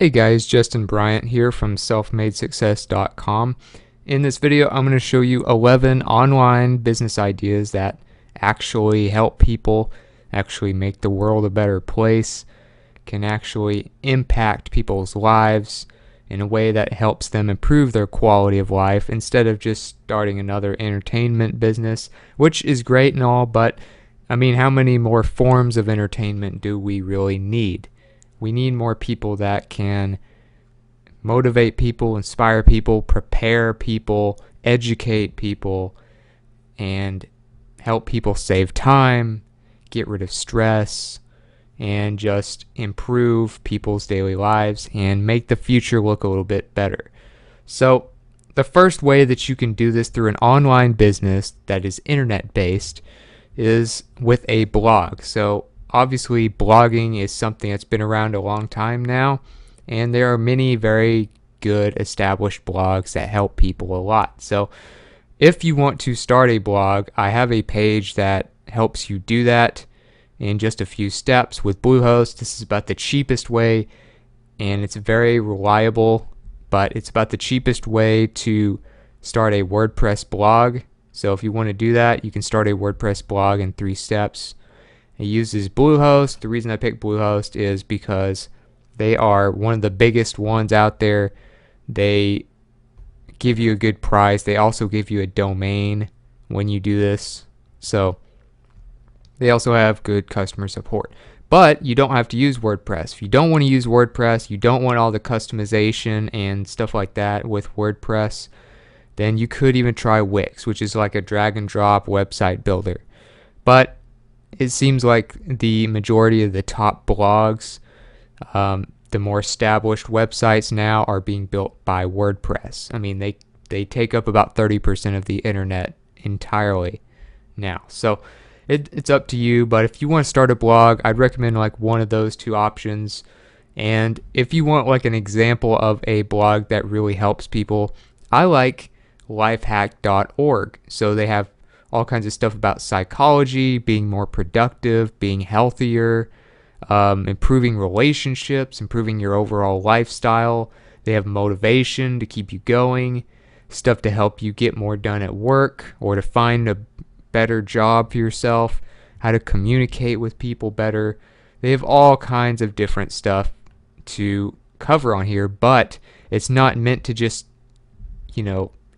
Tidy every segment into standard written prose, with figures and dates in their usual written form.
Hey guys, Justin Bryant here from selfmadesuccess.com. In this video, I'm going to show you 11 online business ideas that actually help people, actually make the world a better place, can actually impact people's lives in a way that helps them improve their quality of life instead of just starting another entertainment business, which is great and all, but I mean, how many more forms of entertainment do we really need? We need more people that can motivate people, inspire people, prepare people, educate people, and help people save time, get rid of stress, and just improve people's daily lives and make the future look a little bit better. So, the first way that you can do this through an online business that is internet based is with a blog. So, obviously, blogging is something that's been around a long time now, and there are many very good established blogs that help people a lot. So if you want to start a blog, I have a page that helps you do that in just a few steps with Bluehost. This is about the cheapest way, and it's very reliable, but it's about the cheapest way to start a WordPress blog. So if you want to do that, you can start a WordPress blog in 3 steps. It uses Bluehost. The reason I picked Bluehost is because they are one of the biggest ones out there. They give you a good price. They also give you a domain when you do this. So they also have good customer support. But you don't have to use WordPress. If you don't want to use WordPress, you don't want all the customization and stuff like that with WordPress, then you could even try Wix, which is like a drag and drop website builder. But it seems like the majority of the top blogs, the more established websites now are being built by WordPress. I mean, they take up about 30% of the internet entirely now. So it's up to you, but if you want to start a blog, I'd recommend like one of those 2 options. And if you want like an example of a blog that really helps people, I like lifehack.org. So they have all kinds of stuff about psychology, being more productive, being healthier, improving relationships, improving your overall lifestyle. They have motivation to keep you going, stuff to help you get more done at work or to find a better job for yourself, how to communicate with people better. They have all kinds of different stuff to cover on here, but it's not meant to just,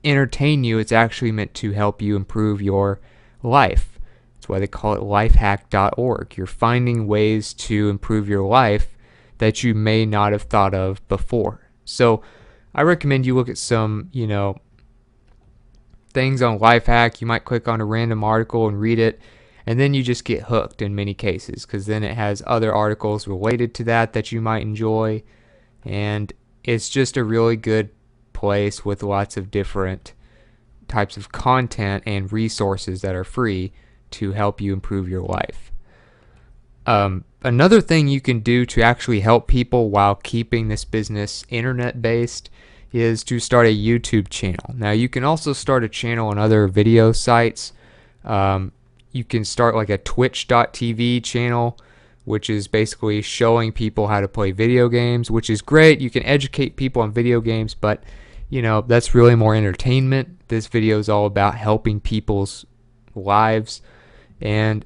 entertain you. It's actually meant to help you improve your life. That's why they call it lifehack.org. You're finding ways to improve your life that you may not have thought of before. So I recommend you look at some, things on Lifehack. You might click on a random article and read it, and then you just get hooked in many cases, because then it has other articles related to that you might enjoy, and it's just a really good place with lots of different types of content and resources that are free to help you improve your life. Another thing you can do to actually help people while keeping this business internet based is to start a YouTube channel. Now you can also start a channel on other video sites. You can start like a twitch.tv channel, which is basically showing people how to play video games, which is great. You can educate people on video games, but that's really more entertainment. This video is all about helping people's lives. And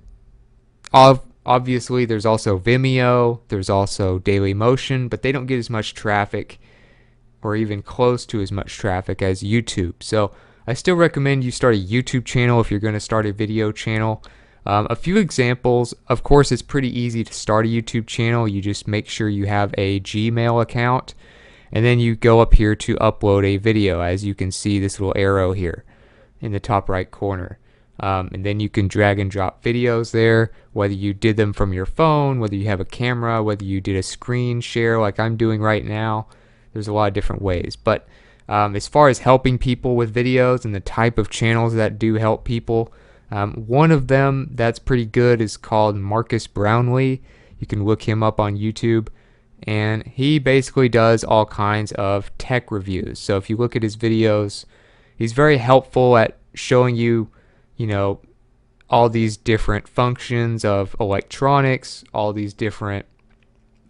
obviously there's also Vimeo, there's also Dailymotion, but they don't get as much traffic or even close to as much traffic as YouTube. So I still recommend you start a YouTube channel if you're going to start a video channel. A few examples. Of course, it's pretty easy to start a YouTube channel. You just make sure you have a Gmail account, and then you go up here to upload a video. As you can see, this little arrow here in the top right corner. And then you can drag and drop videos there, whether you did them from your phone, whether you have a camera, whether you did a screen share like I'm doing right now. There's a lot of different ways. But as far as helping people with videos and the type of channels that do help people, one of them that's pretty good is called Marcus Brownlee. You can look him up on YouTube, and he basically does all kinds of tech reviews. So if you look at his videos, he's very helpful at showing you, all these different functions of electronics, all these different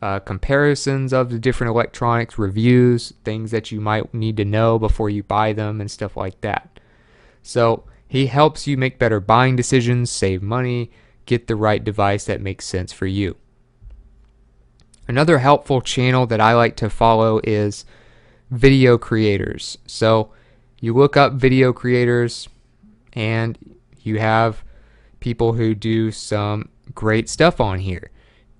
comparisons of the different electronics, reviews, things that you might need to know before you buy them, and stuff like that. So he helps you make better buying decisions, save money, get the right device that makes sense for you. Another helpful channel that I like to follow is video creators. So you look up video creators and you have people who do some great stuff on here.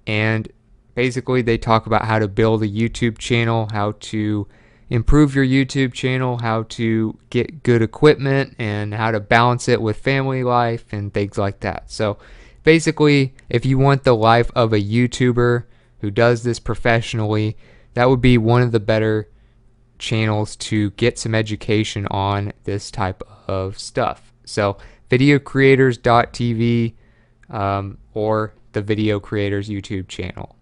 And basically they talk about how to build a YouTube channel, how to improve your YouTube channel, how to get good equipment, and how to balance it with family life and things like that. So basically, if you want the life of a YouTuber who does this professionally, that would be one of the better channels to get some education on this type of stuff. So videocreators.tv or the Video Creators YouTube channel.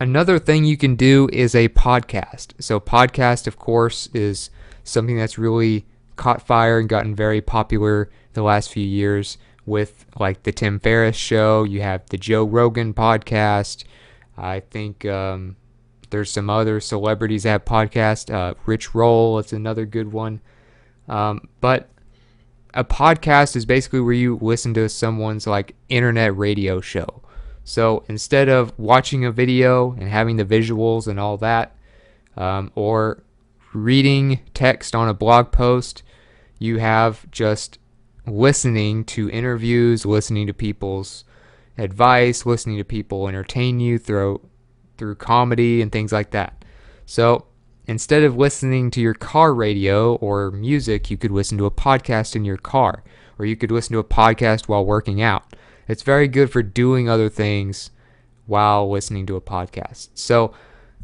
Another thing you can do is a podcast. So podcast, of course, is something that's really caught fire and gotten very popular the last few years with like the Tim Ferriss show. You have the Joe Rogan podcast. I think there's some other celebrities that have podcasts. Rich Roll is another good one. But a podcast is basically where you listen to someone's like internet radio show. So instead of watching a video and having the visuals and all that, or reading text on a blog post, you have just listening to interviews, listening to people's advice, listening to people entertain you through comedy and things like that. So instead of listening to your car radio or music, you could listen to a podcast in your car, or you could listen to a podcast while working out. It's very good for doing other things while listening to a podcast. So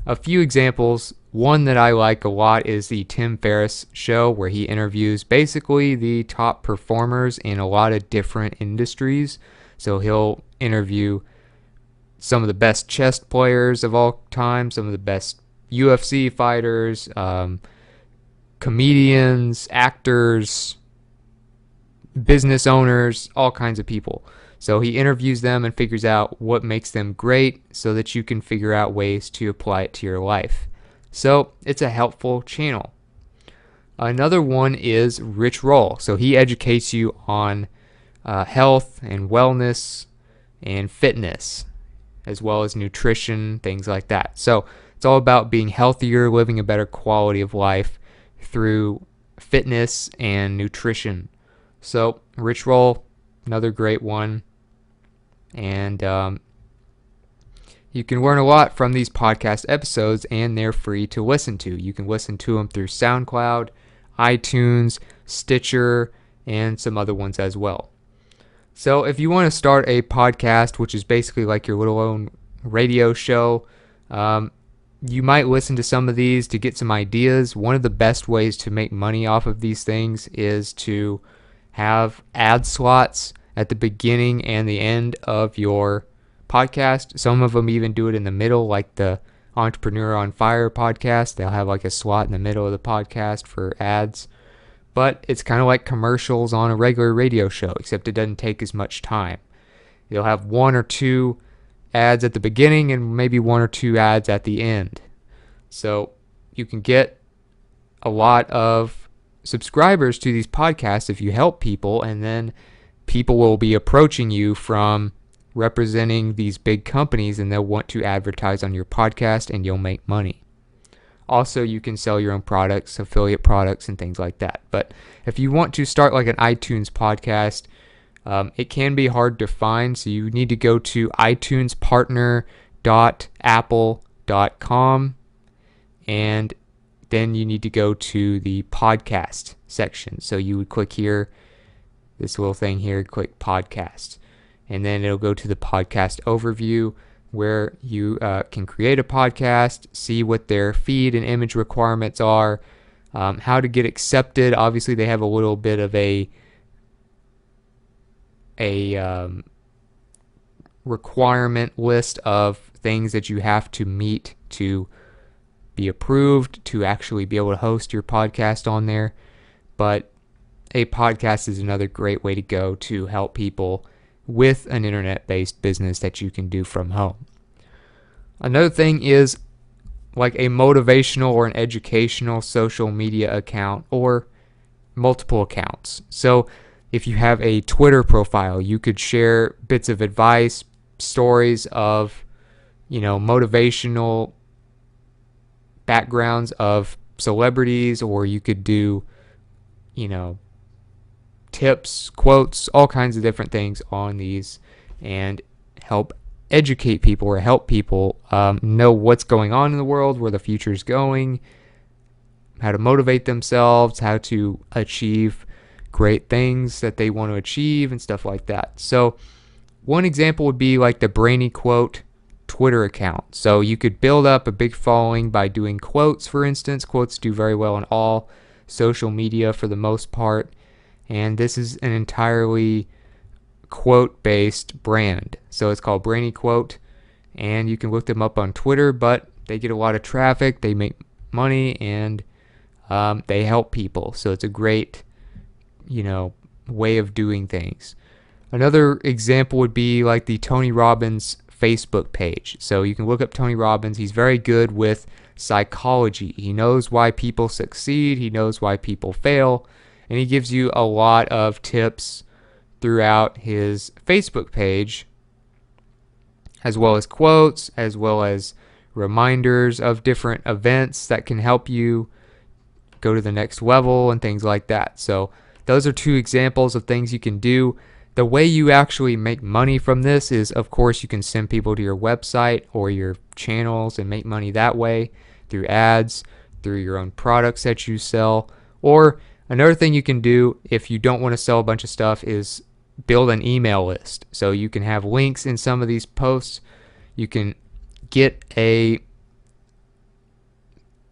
a few examples. One that I like a lot is the Tim Ferriss show, where he interviews basically the top performers in a lot of different industries. So he'll interview some of the best chess players of all time, some of the best UFC fighters, comedians, actors, business owners, all kinds of people. So he interviews them and figures out what makes them great so that you can figure out ways to apply it to your life. So it's a helpful channel. Another one is Rich Roll. So he educates you on health and wellness and fitness, as well as nutrition, things like that. So it's all about being healthier, living a better quality of life through fitness and nutrition. So Rich Roll, another great one. And you can learn a lot from these podcast episodes, and they're free to listen to. You can listen to them through SoundCloud, iTunes, Stitcher, and some other ones as well. So if you want to start a podcast, which is basically like your little own radio show, you might listen to some of these to get some ideas. One of the best ways to make money off of these things is to have ad slots at the beginning and the end of your podcast. Some of them even do it in the middle, like the Entrepreneur on Fire podcast. They'll have like a slot in the middle of the podcast for ads. But it's kind of like commercials on a regular radio show, except it doesn't take as much time. You'll have one or two ads at the beginning and maybe one or two ads at the end. So you can get a lot of subscribers to these podcasts if you help people, and then people will be approaching you from representing these big companies, and they'll want to advertise on your podcast, and you'll make money. Also, you can sell your own products, affiliate products, and things like that. But if you want to start like an iTunes podcast, it can be hard to find, so you need to go to itunespartner.apple.com, and then you need to go to the podcast section. So you would click here, this little thing here, click podcast, and then it'll go to the podcast overview, where you can create a podcast, see what their feed and image requirements are, how to get accepted. Obviously, they have a little bit of a requirement list of things that you have to meet to be approved to actually be able to host your podcast on there. But a podcast is another great way to go to help people with an internet-based business that you can do from home. Another thing is like a motivational or an educational social media account or multiple accounts. So if you have a Twitter profile, you could share bits of advice, stories of, motivational backgrounds of celebrities, or you could do, tips, quotes, all kinds of different things on these, and help educate people or help people know what's going on in the world, where the future is going, how to motivate themselves, how to achieve great things that they want to achieve, and stuff like that. So one example would be like the Brainy Quote Twitter account. So you could build up a big following by doing quotes, for instance. Quotes do very well on all social media for the most part, and this is an entirely quote-based brand. So it's called Brainy Quote, and you can look them up on Twitter, but they get a lot of traffic, they make money, and they help people. So it's a great, way of doing things. Another example would be like the Tony Robbins Facebook page. So you can look up Tony Robbins. He's very good with psychology. He knows why people succeed, he knows why people fail, and he gives you a lot of tips throughout his Facebook page, as well as quotes, as well as reminders of different events that can help you go to the next level and things like that. So those are two examples of things you can do. The way you actually make money from this is, of course, you can send people to your website or your channels and make money that way through ads, through your own products that you sell. Or another thing you can do if you don't want to sell a bunch of stuff is build an email list. So you can have links in some of these posts. You can get a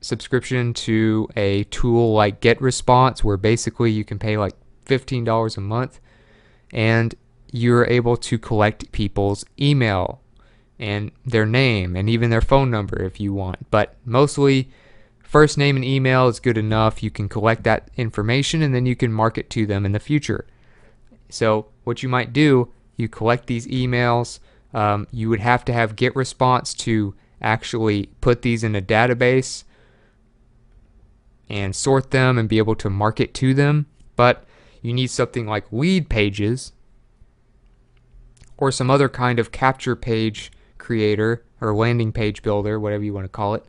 subscription to a tool like GetResponse, where basically you can pay like $15 a month, and you're able to collect people's email and their name and even their phone number if you want. But mostly first name and email is good enough. You can collect that information and then you can market to them in the future. So what you might do, you collect these emails. You would have to have GetResponse to actually put these in a database and sort them and be able to market to them. But you need something like Leadpages or some other kind of capture page creator or landing page builder, whatever you want to call it,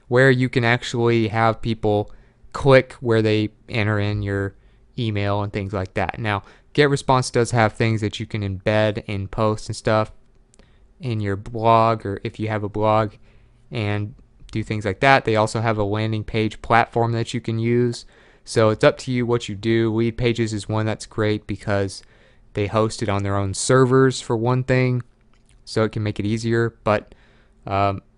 where you can actually have people click where they enter in your email and things like that. Now, GetResponse does have things that you can embed in posts and stuff in your blog, or if you have a blog, and do things like that. They also have a landing page platform that you can use. So it's up to you what you do. Leadpages is one that's great because they host it on their own servers for one thing, so it can make it easier. But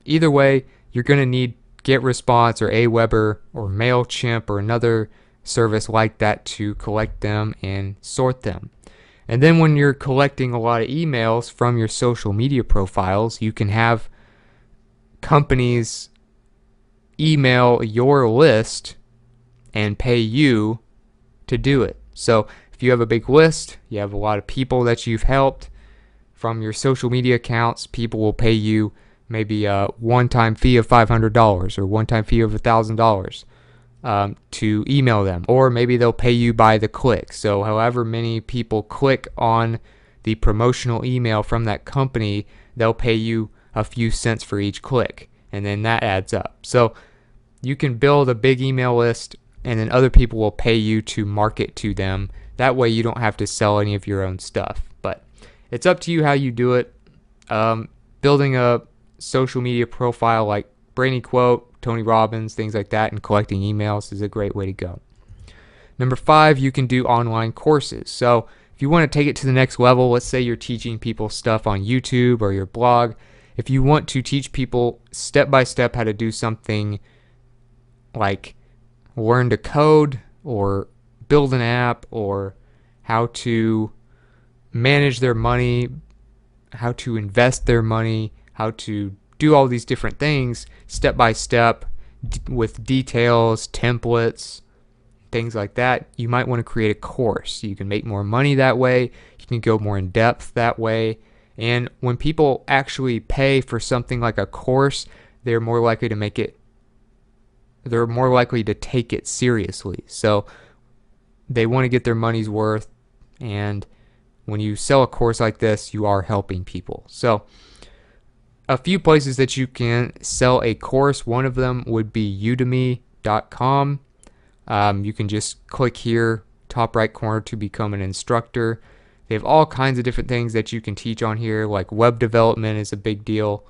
either way, you're going to need GetResponse or Aweber or MailChimp or another service like that to collect them and sort them. And then when you're collecting a lot of emails from your social media profiles, you can have companies email your list and pay you to do it. So if you have a big list, you have a lot of people that you've helped from your social media accounts, people will pay you maybe a one-time fee of $500 or one-time fee of $1,000 to email them. Or maybe they'll pay you by the click. So however many people click on the promotional email from that company, they'll pay you a few cents for each click, and then that adds up. So you can build a big email list, and then other people will pay you to market to them. That way you don't have to sell any of your own stuff. But it's up to you how you do it. Building a social media profile like Brainy Quote, Tony Robbins, things like that, and collecting emails is a great way to go. Number 5, you can do online courses. So if you want to take it to the next level, let's say you're teaching people stuff on YouTube or your blog. If you want to teach people step by step how to do something like learn to code or build an app, or how to manage their money, how to invest their money, how to do all these different things step by step with details, templates, things like that, you might want to create a course. You can make more money that way. You can go more in depth that way, And when people actually pay for something like a course, they're more likely to take it seriously. So they want to get their money's worth, and when you sell a course like this, you are helping people. So a few places that you can sell a course, one of them would be udemy.com. You can just click here, top right corner, to become an instructor. They have all kinds of different things that you can teach on here, like web development is a big deal.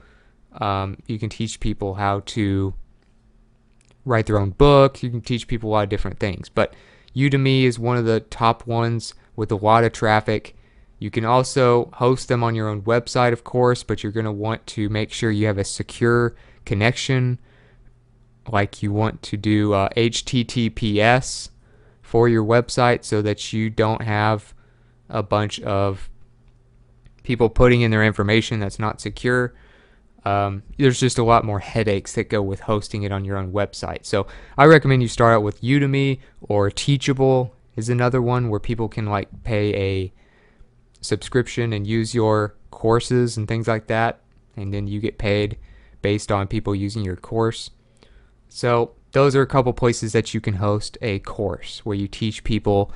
You can teach people how to write their own book. You can teach people a lot of different things. But Udemy is one of the top ones with a lot of traffic. You can also host them on your own website, of course, but you're going to want to make sure you have a secure connection. Like you want to do HTTPS for your website so that you don't have a bunch of people putting in their information that's not secure. There's just a lot more headaches that go with hosting it on your own website. So I recommend you start out with Udemy, or Teachable is another one where people can like pay a subscription and use your courses and things like that, and then you get paid based on people using your course. So those are a couple places that you can host a course where you teach people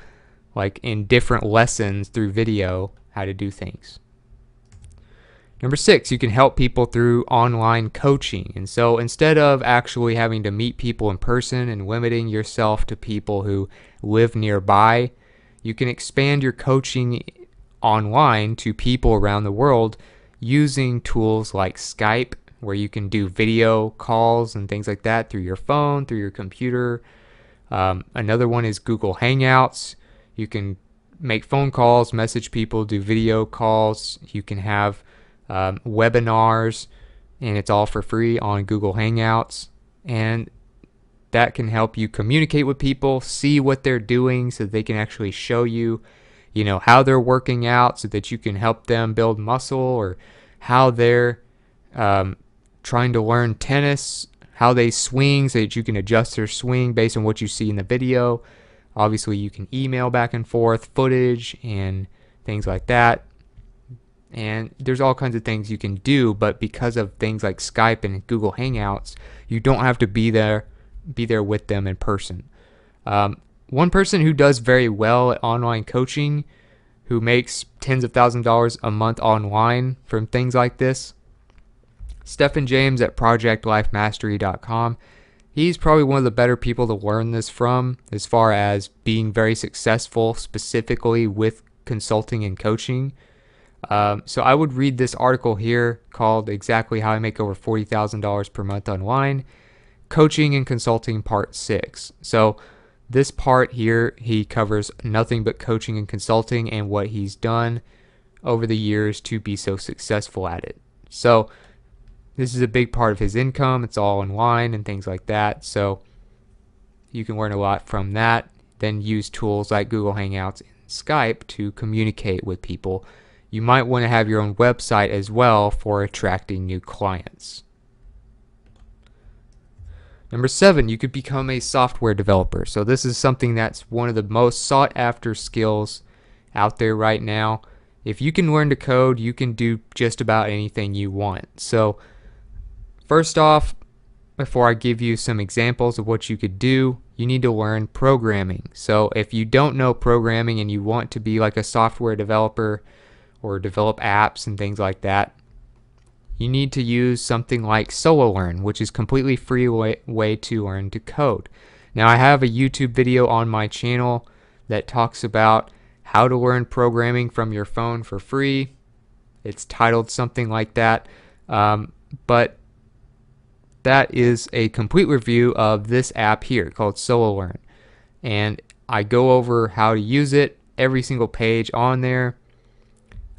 like in different lessons through video how to do things. Number 6, you can help people through online coaching. And so instead of actually having to meet people in person and limiting yourself to people who live nearby, you can expand your coaching online to people around the world using tools like Skype, where you can do video calls and things like that through your phone, through your computer. Another one is Google Hangouts. You can make phone calls, message people, do video calls. You can have webinars, and it's all for free on Google Hangouts. And that can help you communicate with people, see what they're doing so that they can actually show you, how they're working out so that you can help them build muscle, or how they're trying to learn tennis, how they swing so that you can adjust their swing based on what you see in the video. Obviously, you can email back and forth footage and things like that. And there's all kinds of things you can do, but because of things like Skype and Google Hangouts, you don't have to be there with them in person. One person who does very well at online coaching, who makes tens of thousands of dollars a month online from things like this, Stephen James at projectlifemastery.com. He's probably one of the better people to learn this from as far as being very successful specifically with consulting and coaching. So I would read this article here called Exactly How I Make Over $40,000 per Month Online, Coaching and Consulting Part 6. So this part here, he covers nothing but coaching and consulting and what he's done over the years to be so successful at it. So this is a big part of his income. It's all online and things like that. So you can learn a lot from that. Then use tools like Google Hangouts and Skype to communicate with people. You might want to have your own website as well for attracting new clients. Number 7, you could become a software developer. So this is something that's one of the most sought after skills out there right now. If you can learn to code, you can do just about anything you want. So first off, before I give you some examples of what you could do, you need to learn programming. So if you don't know programming and you want to be like a software developer or develop apps and things like that, you need to use something like SoloLearn, which is completely free way to learn to code. Now I have a YouTube video on my channel that talks about how to learn programming from your phone for free. It's titled something like that, but that is a complete review of this app here called SoloLearn, and I go over how to use it, every single page on there.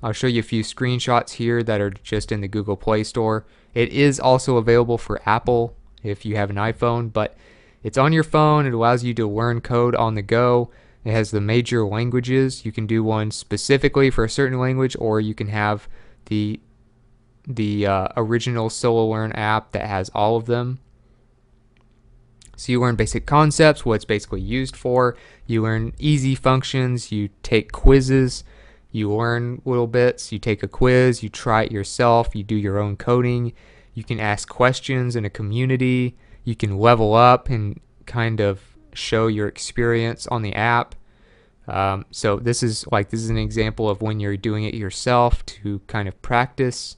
I'll show you a few screenshots here that are just in the Google Play Store. It is also available for Apple if you have an iPhone, but it's on your phone. It allows you to learn code on the go. It has the major languages. You can do one specifically for a certain language, or you can have the original SoloLearn app that has all of them. So you learn basic concepts, what it's basically used for. You learn easy functions. You take quizzes You learn little bits, you take a quiz, you try it yourself, you do your own coding, you can ask questions in a community, you can level up and kind of show your experience on the app. So this is an example of when you're doing it yourself to kind of practice.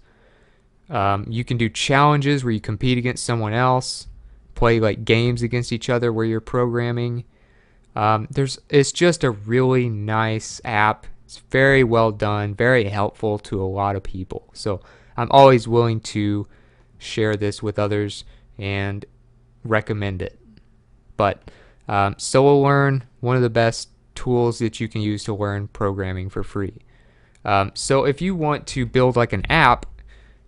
You can do challenges where you compete against someone else, play like games against each other where you're programming. It's just a really nice app. It's very well done, very helpful to a lot of people. So I'm always willing to share this with others and recommend it. But SoloLearn, one of the best tools that you can use to learn programming for free. So if you want to build like an app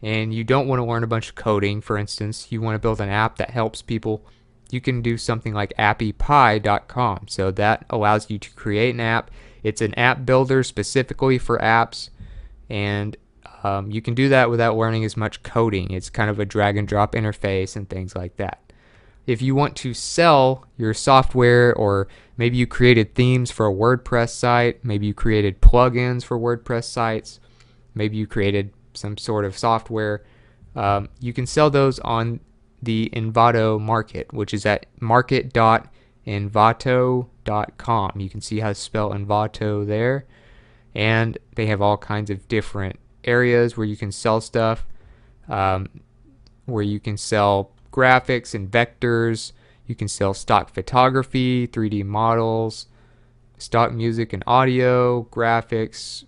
and you don't want to learn a bunch of coding, for instance, you want to build an app that helps people, you can do something like appypie.com. So that allows you to create an app. It's an app builder specifically for apps, and you can do that without learning as much coding. It's kind of a drag and drop interface and things like that. If you want to sell your software, or maybe you created themes for a WordPress site, maybe you created plugins for WordPress sites, maybe you created some sort of software, you can sell those on the Envato market, which is at market.envato.com. You can see how to spell Envato there, and they have all kinds of different areas where you can sell stuff, where you can sell graphics and vectors. You can sell stock photography, 3D models, stock music and audio, graphics,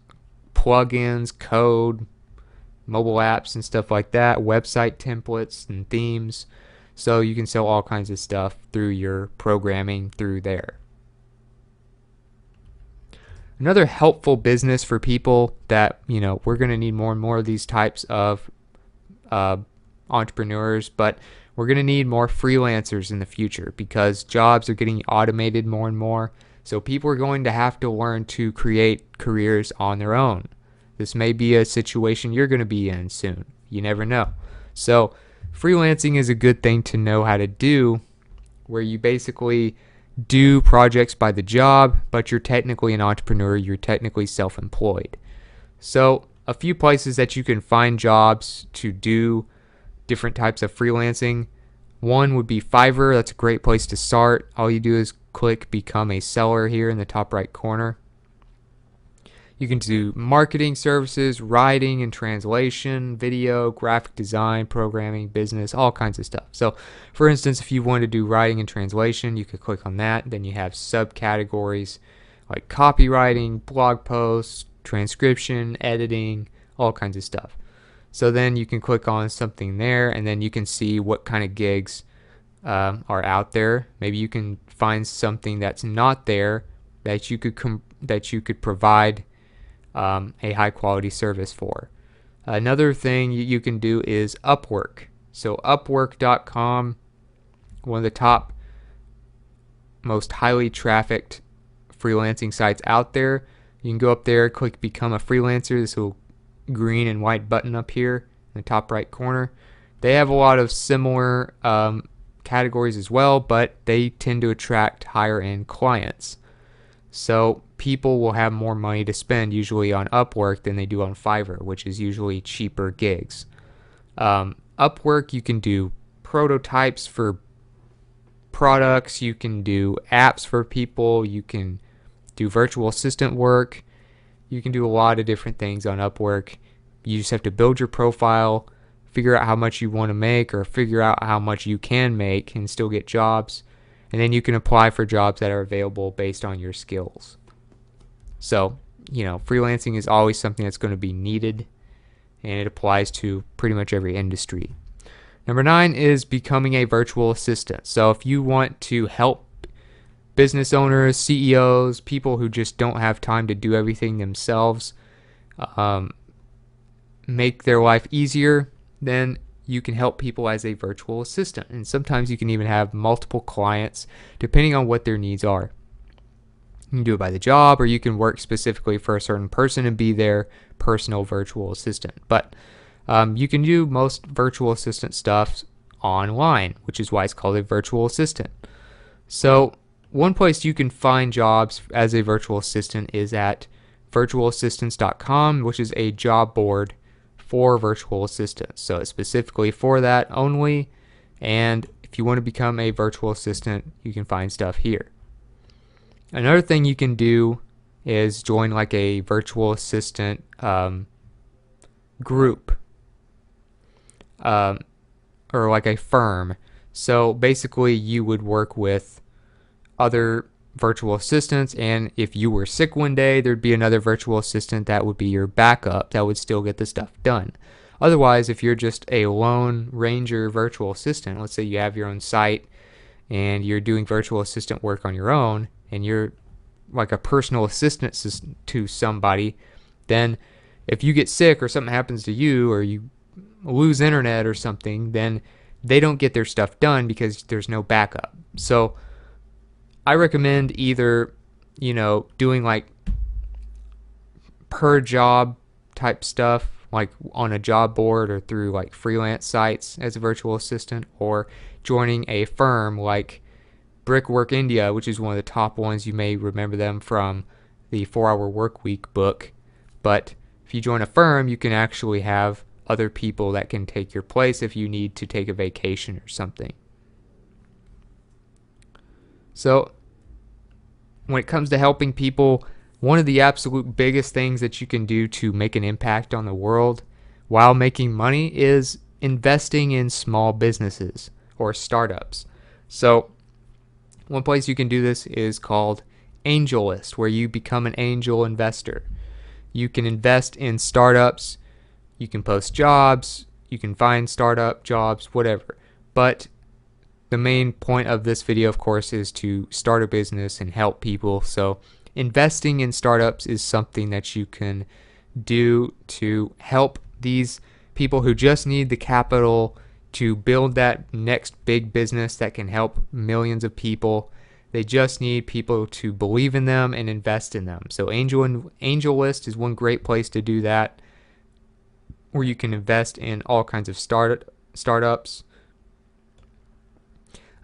plugins, code, mobile apps and stuff like that, website templates and themes. So you can sell all kinds of stuff through your programming through there. Another helpful business for people that, we're going to need more and more of these types of entrepreneurs, but we're going to need more freelancers in the future because jobs are getting automated more and more. So people are going to have to learn to create careers on their own. This may be a situation you're going to be in soon. You never know. So freelancing is a good thing to know how to do, where you basically do projects by the job, but you're technically an entrepreneur. You're technically self-employed. So a few places that you can find jobs to do different types of freelancing. One would be Fiverr. That's a great place to start. All you do is click become a seller here in the top right corner. You can do marketing services, writing and translation, video, graphic design, programming, business, all kinds of stuff. So for instance, if you want to do writing and translation, you could click on that. Then you have subcategories like copywriting, blog posts, transcription, editing, all kinds of stuff. So then you can click on something there, and then you can see what kind of gigs are out there. Maybe you can find something that's not there that you could provide a high quality service for. Another thing you can do is Upwork. So Upwork.com, one of the top most highly trafficked freelancing sites out there. You can go up there, click become a freelancer. This little green and white button up here in the top right corner. They have a lot of similar categories as well, but they tend to attract higher end clients. So people will have more money to spend usually on Upwork than they do on Fiverr, which is usually cheaper gigs. Upwork, you can do prototypes for products, you can do apps for people, you can do virtual assistant work, you can do a lot of different things on Upwork. You just have to build your profile, figure out how much you want to make, or figure out how much you can make and still get jobs. And then you can apply for jobs that are available based on your skills. So, freelancing is always something that's going to be needed, and it applies to pretty much every industry. Number 9 is becoming a virtual assistant. So if you want to help business owners, CEOs, people who just don't have time to do everything themselves, make their life easier, then you can help people as a virtual assistant. And sometimes you can even have multiple clients depending on what their needs are. You can do it by the job, or you can work specifically for a certain person and be their personal virtual assistant. But you can do most virtual assistant stuff online, which is why it's called a virtual assistant. So one place you can find jobs as a virtual assistant is at virtualassistants.com, which is a job board for virtual assistants. So it's specifically for that only. And if you want to become a virtual assistant, you can find stuff here. Another thing you can do is join like a virtual assistant group or like a firm. So basically you would work with other virtual assistants, and if you were sick one day, there'd be another virtual assistant that would be your backup that would still get the stuff done. Otherwise, if you're just a lone ranger virtual assistant, let's say you have your own site and you're doing virtual assistant work on your own and you're like a personal assistant to somebody, then if you get sick or something happens to you or you lose internet or something, then they don't get their stuff done because there's no backup. So I recommend either, doing like per job type stuff, like on a job board or through like freelance sites as a virtual assistant, or joining a firm like Brickwork India, which is one of the top ones. You may remember them from the 4-Hour Workweek book. But if you join a firm, you can actually have other people that can take your place if you need to take a vacation or something. So when it comes to helping people, one of the absolute biggest things that you can do to make an impact on the world while making money is investing in small businesses or startups. So one place you can do this is called AngelList, where you become an angel investor. You can invest in startups, you can post jobs, you can find startup jobs, whatever. But the main point of this video, of course, is to start a business and help people. So investing in startups is something that you can do to help these people who just need the capital to build that next big business that can help millions of people. They just need people to believe in them and invest in them. So AngelList is one great place to do that, where you can invest in all kinds of startups.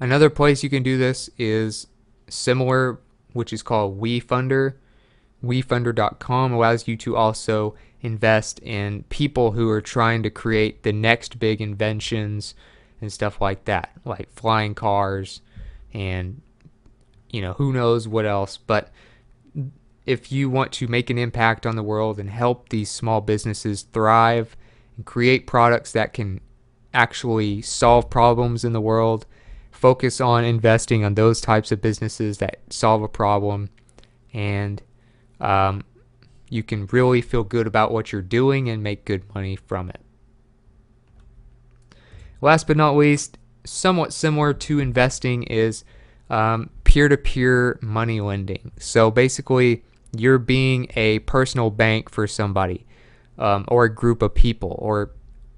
Another place you can do this is similar, which is called WeFunder. WeFunder.com allows you to also invest in people who are trying to create the next big inventions and stuff like that, like flying cars and who knows what else. But if you want to make an impact on the world and help these small businesses thrive and create products that can actually solve problems in the world, focus on investing on those types of businesses that solve a problem, and you can really feel good about what you're doing and make good money from it. Last but not least, somewhat similar to investing is peer-to-peer money lending. So basically, you're being a personal bank for somebody or a group of people, or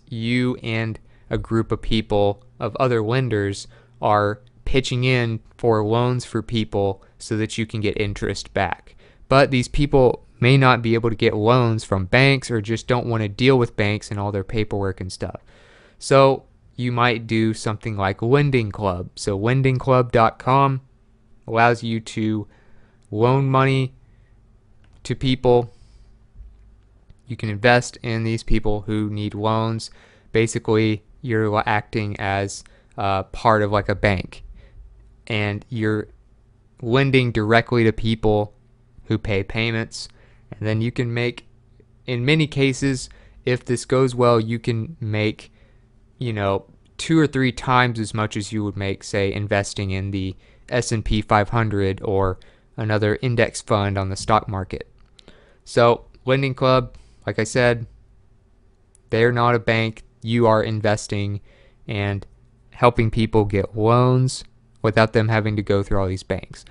you and a group of people of other lenders are pitching in for loans for people so that you can get interest back. But these people may not be able to get loans from banks or just don't want to deal with banks and all their paperwork and stuff. So you might do something like Lending Club. So lendingclub.com allows you to loan money to people. You can invest in these people who need loans. Basically, you're acting as part of like a bank, and you're lending directly to people who pay payments, and then you can make, in many cases, if this goes well, you can make 2 or 3 times as much as you would make, say, investing in the S&P 500 or another index fund on the stock market. So Lending Club, like I said, they're not a bank. You are investing and helping people get loans without them having to go through all these banks.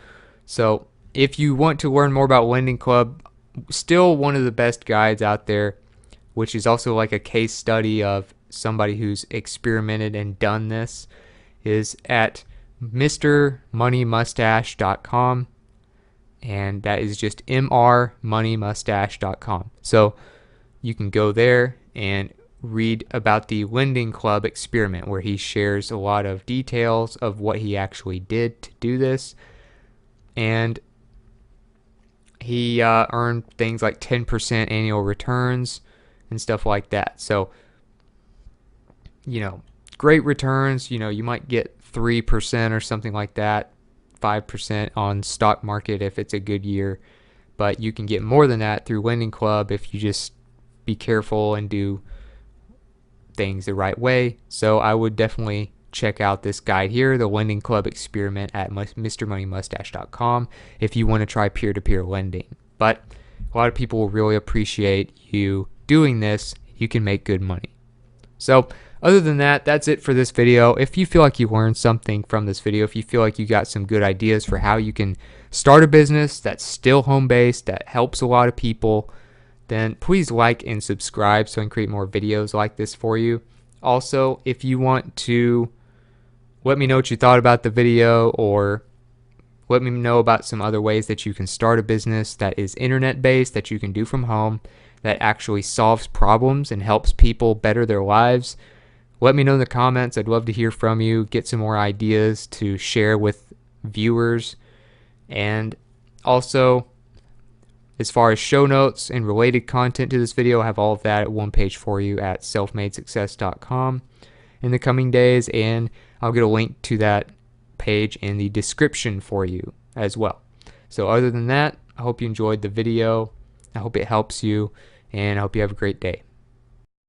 So if you want to learn more about Lending Club, still one of the best guides out there, which is also like a case study of somebody who's experimented and done this, is at mrmoneymustache.com, and that is just mrmoneymustache.com. So you can go there and read about the Lending Club experiment, where he shares a lot of details of what he actually did to do this. And he earned things like 10% annual returns and stuff like that. So, great returns. You might get 3% or something like that, 5% on stock market if it's a good year. But you can get more than that through Lending Club if you just be careful and do things the right way. So I would definitely check out this guide here, the Lending Club Experiment, at MrMoneyMustache.com if you want to try peer-to-peer lending. But a lot of people will really appreciate you doing this. You can make good money. So other than that, that's it for this video. If you feel like you learned something from this video, if you feel like you got some good ideas for how you can start a business that's still home-based, that helps a lot of people, then please like and subscribe so I can create more videos like this for you. Also, if you want to let me know what you thought about the video, or let me know about some other ways that you can start a business that is internet-based, that you can do from home, that actually solves problems and helps people better their lives, let me know in the comments. I'd love to hear from you, get some more ideas to share with viewers. And also, as far as show notes and related content to this video, I have all of that at one page for you at selfmadesuccess.com in the coming days, and I'll get a link to that page in the description for you as well. So other than that, I hope you enjoyed the video. I hope it helps you, and I hope you have a great day.